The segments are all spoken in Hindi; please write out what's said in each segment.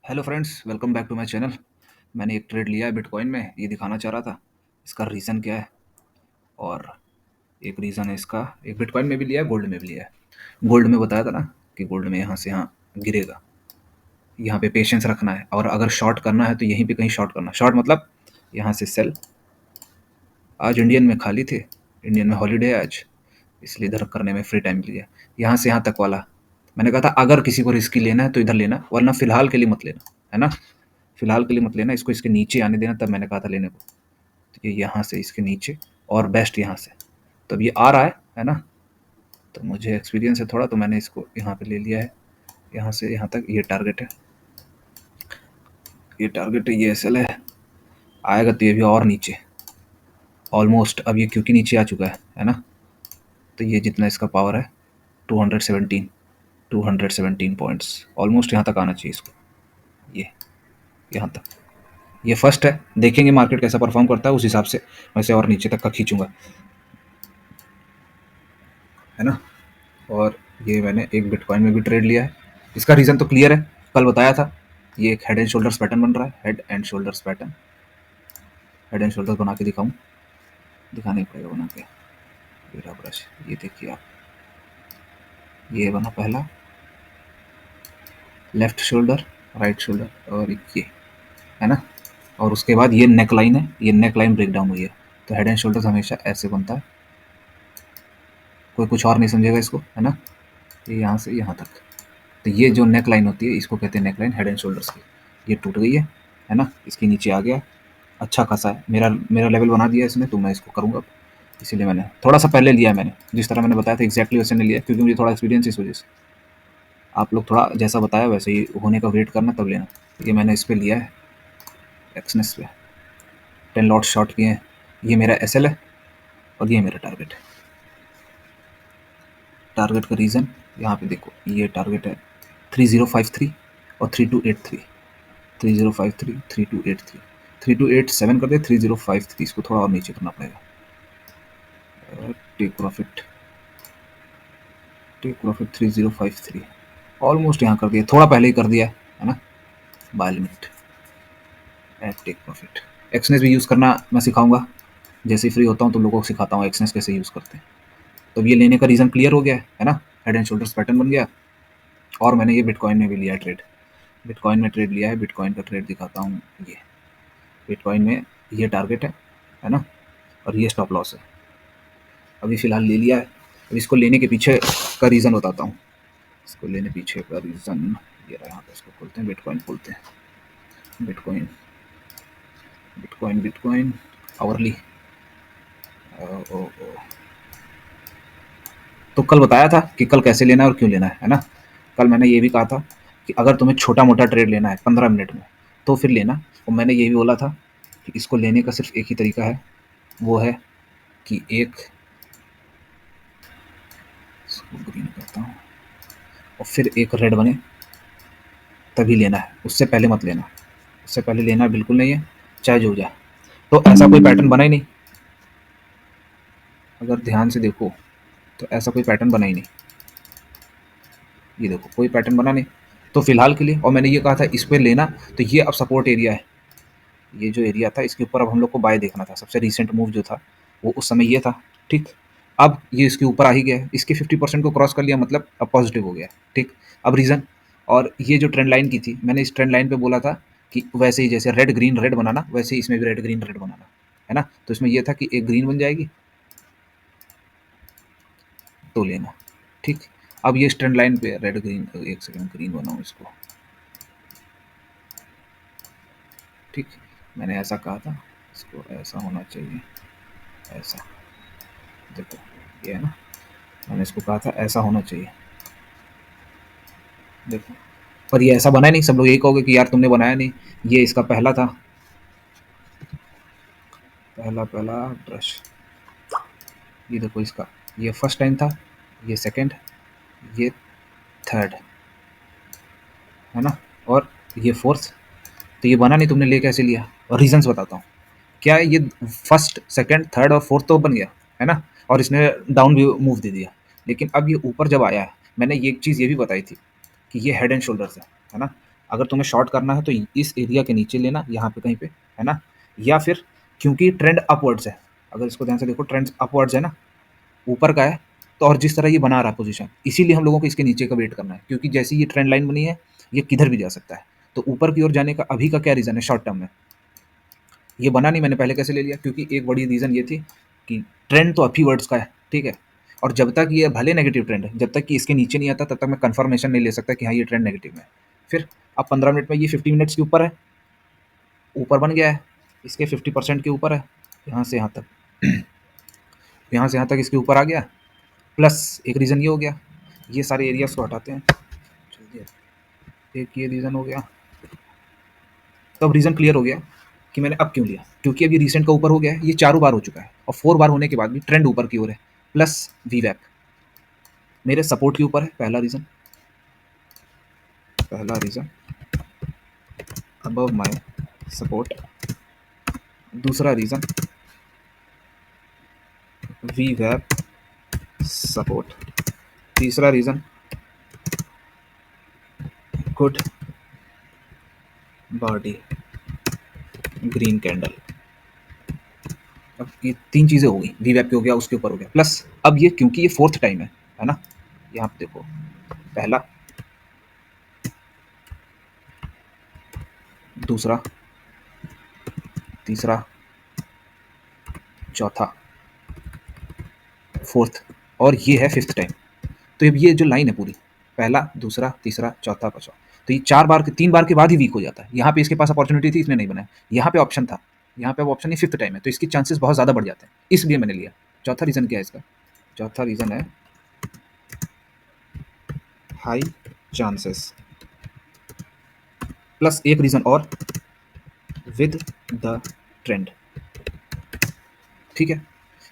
Hello friends, welcome back to my channel. मैंने एक ट्रेड लिया है बिटकॉइन में, ये दिखाना चाह रहा था। इसका रीज़न क्या है, और एक रीज़न है इसका, एक बिटकॉइन में भी लिया है, गोल्ड में भी लिया है। गोल्ड में बताया था ना कि गोल्ड में यहाँ से यहाँ गिरेगा, यहाँ पे पेशेंस रखना है, और अगर शॉर्ट करना है तो यहीं पे कहीं शॉर्ट करना। शॉर्ट मतलब यहाँ से सेल। आज इंडियन में खाली थे, इंडियन में हॉलीडे है आज, इसलिए इधर करने में फ्री टाइम लिया। यहाँ से यहाँ तक वाला मैंने कहा था अगर किसी को रिस्की लेना है तो इधर लेना, वरना फिलहाल के लिए मत लेना, है ना। फिलहाल के लिए मत लेना, इसको इसके नीचे आने देना, तब मैंने कहा था लेने को। तो ये यहाँ से इसके नीचे, और बेस्ट यहाँ से। तो अब ये आ रहा है ना। तो मुझे एक्सपीरियंस है थोड़ा, तो मैंने इसको यहाँ पे ले लिया है। यहाँ से यहाँ तक ये टारगेट है, ये टारगेट है, ये एसएल है। आएगा तो ये भी और नीचे ऑलमोस्ट। अब ये क्योंकि नीचे आ चुका है ना। तो ये जितना इसका पावर है 217 217 पॉइंट्स, ऑलमोस्ट यहाँ तक आना चाहिए इसको, ये यहाँ तक। ये फर्स्ट है, देखेंगे मार्केट कैसा परफॉर्म करता है, उस हिसाब से वैसे और नीचे तक का खींचूंगा, है ना। और ये मैंने एक बिटकॉइन में भी ट्रेड लिया है। इसका रीज़न तो क्लियर है, कल बताया था। ये एक हेड एंड शोल्डर्स पैटर्न बन रहा है, head and shoulders pattern. Head and shoulders बना के दिखाऊं, दिखाना ही पड़ेगा बना के। मेरा ब्रश, ये देखिए आप, ये बना पहला लेफ्ट शोल्डर, राइट शोल्डर, और ये, है ना। और उसके बाद ये नेक लाइन है, ये नेक लाइन ब्रेक डाउन हुई है। तो हेड एंड शोल्डर्स हमेशा ऐसे बनता है, कोई कुछ और नहीं समझेगा इसको, है ना। ये यहाँ से यहाँ तक। तो ये जो नेक लाइन होती है, इसको कहते हैं neck line head and shoulders की। ये टूट गई है ना, इसके नीचे आ गया। अच्छा खासा है, मेरा मेरा लेवल बना दिया इसने, तो मैं इसको करूँगा। इसीलिए मैंने थोड़ा सा पहले लिया है, मैंने जिस तरह मैंने बताया था एग्जैक्टली वैसे नहीं लिया, क्योंकि मुझे थोड़ा एक्सपीरियंस इस वजह से। आप लोग थोड़ा जैसा बताया वैसे ही होने का वेट करना, तब लेना। ये मैंने इस पर लिया है, एक्सनेस पे 10 लॉट शॉर्ट किए हैं। ये मेरा एसएल है, और ये मेरा टारगेट है। टारगेट का रीज़न यहाँ पे देखो, ये टारगेट है 3053 और 3283। 3053 3283, 3287 कर दे, 3053, इसको थोड़ा और नीचे करना पड़ेगा। Take profit, take profit 3053, almost यहाँ कर दिया, थोड़ा पहले ही कर दिया है ना। Buy limit at take profit. Exness भी यूज़ करना मैं सिखाऊंगा, जैसे ही फ्री होता हूँ तो लोगों को सिखाता हूँ एक्सनेस कैसे यूज़ करते हैं। तो ये लेने का रीज़न क्लियर हो गया है ना, हेड एंड शोल्डर्स पैटर्न बन गया। और मैंने ये बिटकॉइन में भी लिया ट्रेड, बिटकॉइन में ट्रेड लिया है। बिटकॉइन का ट्रेड दिखाता हूँ, ये बिटकॉइन में ये टारगेट है ना, और ये स्टॉप लॉस है। अभी फ़िलहाल ले लिया है। अब इसको लेने के पीछे का रीज़न बताता हूँ, इसको लेने पीछे का रीज़न ये रहा। यहाँ पे इसको खोलते हैं, बिटकॉइन खोलते हैं, बिटकॉइन बिटकॉइन बिटकॉइन आवरली। तो कल बताया था कि कल कैसे लेना है और क्यों लेना है ना। कल मैंने ये भी कहा था कि अगर तुम्हें छोटा मोटा ट्रेड लेना है 15 मिनट में, तो फिर लेना। और मैंने ये भी बोला था कि इसको लेने का सिर्फ एक ही तरीका है, वो है कि एक, इसको ग्रीन करता हूँ, और फिर एक रेड बने तभी लेना है, उससे पहले मत लेना। उससे पहले लेना बिल्कुल नहीं है, चाहे जो हो जाए। तो ऐसा कोई पैटर्न बना ही नहीं, अगर ध्यान से देखो तो ऐसा कोई पैटर्न बना ही नहीं। ये देखो, कोई पैटर्न बना नहीं। तो फिलहाल के लिए, और मैंने ये कहा था इस पर लेना, तो ये अब सपोर्ट एरिया है। ये जो एरिया था इसके ऊपर अब हम लोग को बाय देखना था। सबसे रिसेंट मूव जो था वो उस समय ये था, ठीक। अब ये इसके ऊपर आ ही गया है, इसके 50% को क्रॉस कर लिया, मतलब अब पॉजिटिव हो गया, ठीक। अब रीज़न, और ये जो ट्रेंड लाइन की थी, मैंने इस ट्रेंड लाइन पे बोला था कि वैसे ही जैसे रेड ग्रीन रेड बनाना, वैसे ही इसमें भी रेड ग्रीन रेड बनाना, है ना। तो इसमें यह था कि एक ग्रीन बन जाएगी तो लेना, ठीक। अब ये ट्रेंड लाइन पे रेड ग्रीन, एक सेकंड ग्रीन बनाऊँ इसको, ठीक। मैंने ऐसा कहा था, इसको ऐसा होना चाहिए, ऐसा देखो, ये है ना। मैंने इसको कहा था ऐसा होना चाहिए, देखो। पर ये ऐसा बना नहीं, सब लोग यही कहोगे कि यार तुमने बनाया नहीं। ये इसका पहला था, पहला पहला ब्रश। ये देखो इसका, ये फर्स्ट टाइम था, ये सेकंड, ये थर्ड, है ना, और ये फोर्थ। तो ये बना नहीं, तुमने ले कैसे लिया? और रीजंस बताता हूँ। क्या ये फर्स्ट सेकंड थर्ड और फोर्थ तो बन गया, है ना, और इसने डाउन भी मूव दे दिया। लेकिन अब ये ऊपर जब आया है, मैंने ये एक चीज़ ये भी बताई थी कि ये हेड एंड शोल्डर्स है ना। अगर तुम्हें शॉर्ट करना है तो इस एरिया के नीचे लेना, यहाँ पे कहीं पे, है ना, या फिर क्योंकि ट्रेंड अपवर्ड्स है, अगर इसको ध्यान से देखो ट्रेंड अपवर्ड्स है ना, ऊपर का है, तो और जिस तरह ये बना रहा है पोजीशन, इसीलिए हम लोगों को इसके नीचे का वेट करना है, क्योंकि जैसी ये ट्रेंड लाइन बनी है ये किधर भी जा सकता है। तो ऊपर की ओर जाने का अभी का क्या रीज़न है शॉर्ट टर्म में, ये बना नहीं, मैंने पहले कैसे ले लिया, क्योंकि एक बड़ी रीज़न ये थी कि ट्रेंड तो अभी वर्ड्स का है, ठीक है, और जब तक ये भले नेगेटिव ट्रेंड है, जब तक कि इसके नीचे नहीं आता तब तक मैं कंफर्मेशन नहीं ले सकता कि हाँ ये ट्रेंड नेगेटिव में है। फिर अब 15 मिनट में ये 50 मिनट्स के ऊपर है, ऊपर बन गया है, इसके 50% के ऊपर है, यहाँ से यहाँ तक यहाँ से यहाँ तक इसके ऊपर आ गया, प्लस एक रीज़न ये हो गया, ये सारे एरियाज को हटाते हैं, जल्दी, एक ये रीज़न हो गया। तो अब रीज़न क्लियर हो गया कि मैंने अब क्यों लिया, क्योंकि अब ये रिसेंट का ऊपर हो गया है, ये 4 बार हो चुका है, और 4 बार होने के बाद भी ट्रेंड ऊपर की ओर है, प्लस वी वैप मेरे सपोर्ट के ऊपर है, पहला रीज़न अबव माय सपोर्ट, दूसरा रीज़न वी वैप सपोर्ट, तीसरा reason good body green candle. अब ये 3 चीज़ें हो गई, वी वैप के हो गया, उसके ऊपर हो गया, प्लस अब ये क्योंकि ये 4th टाइम है ना, यहाँ पे देखो, पहला, दूसरा, तीसरा, चौथा, 4th, और ये है 5th टाइम। तो अब ये जो लाइन है पूरी, पहला, दूसरा, तीसरा, चौथा, पांचवा, तो ये 4 बार के 3 बार के बाद ही वीक हो जाता है। यहाँ पे इसके पास अपॉर्चुनिटी थी, इसने नहीं बनाया, यहाँ पे ऑप्शन था, यहाँ पे अब ऑप्शन नहीं, 5th टाइम है, तो इसकी चांसेस बहुत ज़्यादा बढ़ जाते हैं, इसलिए मैंने लिया। चौथा रीज़न क्या है इसका, चौथा रीज़न है हाई चांसेस, प्लस एक रीज़न और विद द ट्रेंड। ठीक है,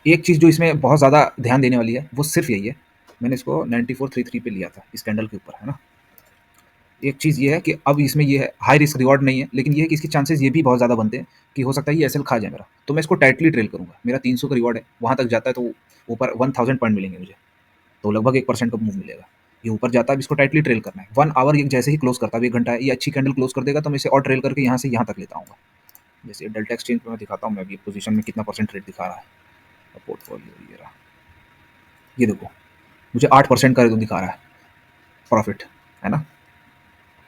एक चीज़ जो इसमें बहुत ज़्यादा ध्यान देने वाली है वो सिर्फ यही है, मैंने इसको 9433 पे लिया था इस कैंडल के ऊपर, है ना। एक चीज़ ये है कि अब इसमें ये है हाई रिस्क रिवॉर्ड नहीं है, लेकिन ये है कि इसके चांसेस ये भी बहुत ज़्यादा बनते हैं कि हो सकता है ये एसएल खा जाए मेरा, तो मैं इसको टाइटली ट्रेल करूँगा। मेरा 300 का रिवॉर्ड है, वहाँ तक जाता है तो ऊपर 1000 पॉइंट मिलेंगे मुझे, तो लगभग 1% का मूव मिलेगा। ये ऊपर जाता है, अब इसको टाइटली ट्रेल करना है। 1 आवर ये जैसे ही क्लोज करता है, 1 घंटा है, ये अच्छी कैंडल क्लोज कर देगा तो मैं इसे और ट्रेल करके यहाँ से यहाँ तक लेता आऊँगा। जैसे डेल्टा एक्सचेंज पे मैं दिखाता हूँ, मैं अभी पोजीशन में कितना परसेंट रेट दिखा रहा है पोर्टफोलियो, ये रहा, ये देखो मुझे 8% का दिखा रहा है प्रॉफिट, है ना।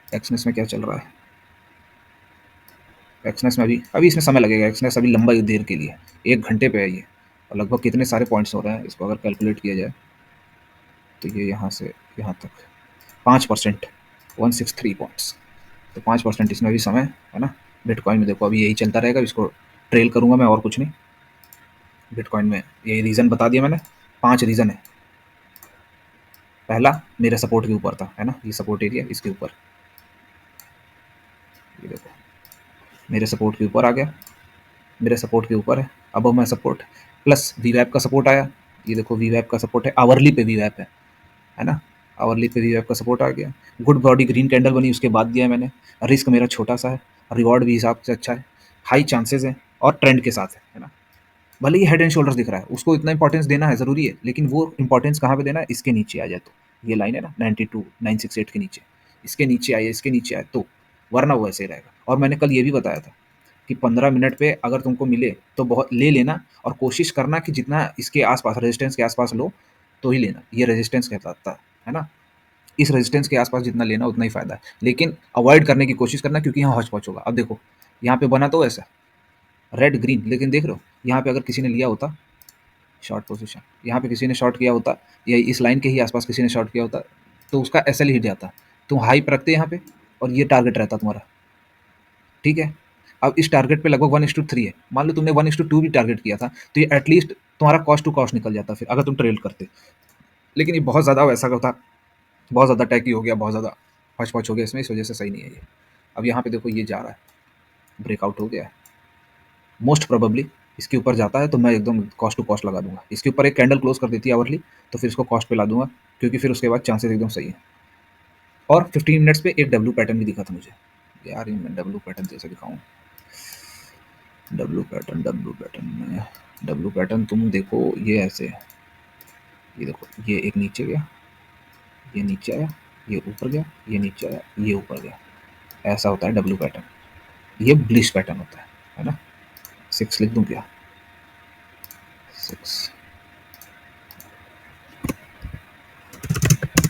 एक्सनेस में क्या चल रहा है, एक्सनेस में अभी इसमें समय लगेगा, एक्सनेस अभी लंबा देर के लिए 1 घंटे पे है ये, और लगभग कितने सारे पॉइंट्स हो रहे हैं, इसको अगर कैलकुलेट किया जाए तो ये यहाँ से यहाँ तक 5%, 163 पॉइंट्स, तो 5% इसमें भी समय है ना। बिटकॉइन में देखो अभी यही चलता रहेगा, इसको ट्रेल करूँगा मैं और कुछ नहीं। बिटकॉइन में यही रीज़न बता दिया मैंने, 5 रीज़न है। पहला मेरे सपोर्ट के ऊपर था, है ना, ये सपोर्ट एरिया, इसके ऊपर, ये देखो मेरे सपोर्ट के ऊपर आ गया, मेरे सपोर्ट के ऊपर है, अब मैं सपोर्ट, प्लस वी वैप का सपोर्ट आया, ये देखो वी वैप का सपोर्ट है, आवरली पे वी वैप है ना, आवरली पे वी वैप का सपोर्ट आ गया, गुड बॉडी ग्रीन कैंडल बनी, उसके बाद दिया है मैंने, रिस्क मेरा छोटा सा है, रिवॉर्ड भी हिसाब से अच्छा है, हाई चांसेस है, और ट्रेंड के साथ है ना। भले ही हेड एंड शोल्डर्स दिख रहा है, उसको इतना इंपॉर्टेंस देना है ज़रूरी है, लेकिन वो इंपॉर्टेंस कहाँ पे देना है, इसके नीचे आ जाए तो, ये लाइन है ना 92968 के नीचे, इसके नीचे आए, इसके नीचे आए तो, वरना वो ऐसे ही रहेगा। और मैंने कल ये भी बताया था कि 15 मिनट पे अगर तुमको मिले तो बहुत ले लेना, और कोशिश करना कि जितना इसके आसपास रेजिस्टेंस के आसपास लो तो ही लेना, ये रेजिस्टेंस कहलाता है ना, इस रेजिस्टेंस के आसपास जितना लेना उतना ही फायदा है, लेकिन अवॉइड करने की कोशिश करना, क्योंकि यहाँ हौच पौच होगा। अब देखो यहाँ पे बना तो ऐसा रेड ग्रीन, लेकिन देख रहे हो यहाँ पे अगर किसी ने लिया होता शॉर्ट पोजीशन, यहाँ पे किसी ने शॉर्ट किया होता, या इस लाइन के ही आसपास किसी ने शॉर्ट किया होता, तो उसका एसएल हिट जाता, तुम हाई पर रखते यहाँ पे, और ये टारगेट रहता तुम्हारा, ठीक है। अब इस टारगेट पे लगभग 1:3 है, मान लो तुमने 1:2 भी टारगेट किया था, तो ये एटलीस्ट तुम्हारा कॉस्ट टू कॉस्ट निकल जाता फिर, अगर तुम ट्रेल करते। लेकिन ये बहुत ज़्यादा वैसा होता, बहुत ज़्यादा टैकी हो गया, बहुत ज़्यादा हौच पौच हो गया इसमें, इस वजह से सही नहीं है ये। अब यहाँ पे देखो ये जा रहा है, ब्रेकआउट हो गया है, मोस्ट प्रोबेबली इसके ऊपर जाता है तो मैं एकदम कॉस्ट टू कॉस्ट लगा दूंगा, इसके ऊपर एक कैंडल क्लोज कर देती है आवरली, तो फिर इसको कॉस्ट पे ला दूंगा, क्योंकि फिर उसके बाद चांसेस एकदम सही है। और 15 मिनट्स पे एक डब्ल्यू पैटर्न भी दिखा था मुझे, यार ये मैं डब्ल्यू पैटर्न जैसे दिखाऊँ, डब्ल्यू पैटर्न तुम देखो, ये ऐसे है, ये देखो ये एक नीचे गया, ये नीचे आया, ये ऊपर गया, ये नीचे आया, ये ऊपर गया, ऐसा होता है डब्ल्यू पैटर्न, ये बुलिश पैटर्न होता है ना। 6 लिख दूं क्या, 6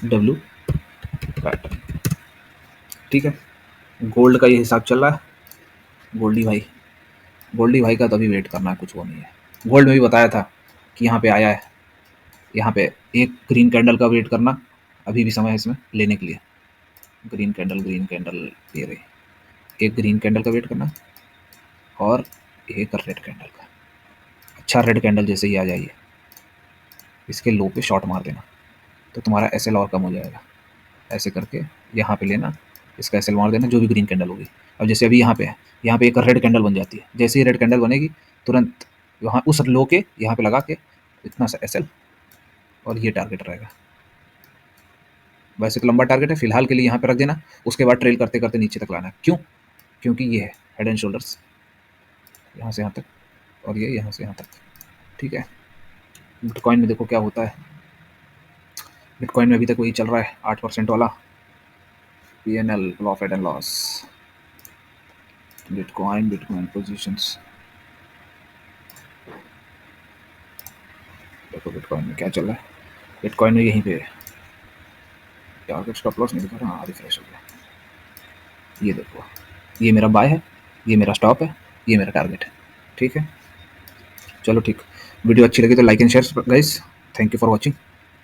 डब्ल्यू पैटर्न, ठीक है। गोल्ड का ये हिसाब चल रहा है। गोल्डी भाई का तो अभी वेट करना है, कुछ वो नहीं है। गोल्ड में भी बताया था कि यहाँ पे आया है, यहाँ पे एक ग्रीन कैंडल का वेट करना, अभी भी समय है इसमें लेने के लिए। ग्रीन कैंडल ये रही, एक ग्रीन कैंडल का वेट करना और एक रेड कैंडल का। अच्छा रेड कैंडल जैसे ही आ जाइए, इसके लो पे शॉट मार देना, तो तुम्हारा एसएल और कम हो जाएगा। ऐसे करके यहाँ पे लेना, इसका एसएल मार देना, जो भी ग्रीन कैंडल होगी। अब जैसे अभी यहाँ पे है, यहाँ पे एक रेड कैंडल बन जाती है, जैसे ही रेड कैंडल बनेगी तुरंत वहाँ उस लो के यहाँ पे लगा के इतना सा एसएल, और ये टारगेट रहेगा। वैसे तो लंबा टारगेट है, फिलहाल के लिए यहाँ पे रख देना, उसके बाद ट्रेल करते करते नीचे तक लाना है। क्यों? क्योंकि ये है हेड एंड शोल्डर्स, यहाँ से यहाँ तक और ये यहाँ से यहाँ तक, ठीक है। बिटकॉइन में देखो क्या होता है, बिटकॉइन में अभी तक वही चल रहा है 8% वाला PNL, profit and loss. Bitcoin positions, देखो बिटकॉइन में क्या चल रहा है। बिटकॉइन में यहीं पे टारगेट स्टॉप लॉस नहीं दिखा रहा, हाँ रिफ्रेश हो गया। ये देखो, ये मेरा बाय है, ये मेरा स्टॉप है, ये मेरा टारगेट है, ठीक है। चलो ठीक, वीडियो अच्छी लगी तो like and share guys. Thank you for watching.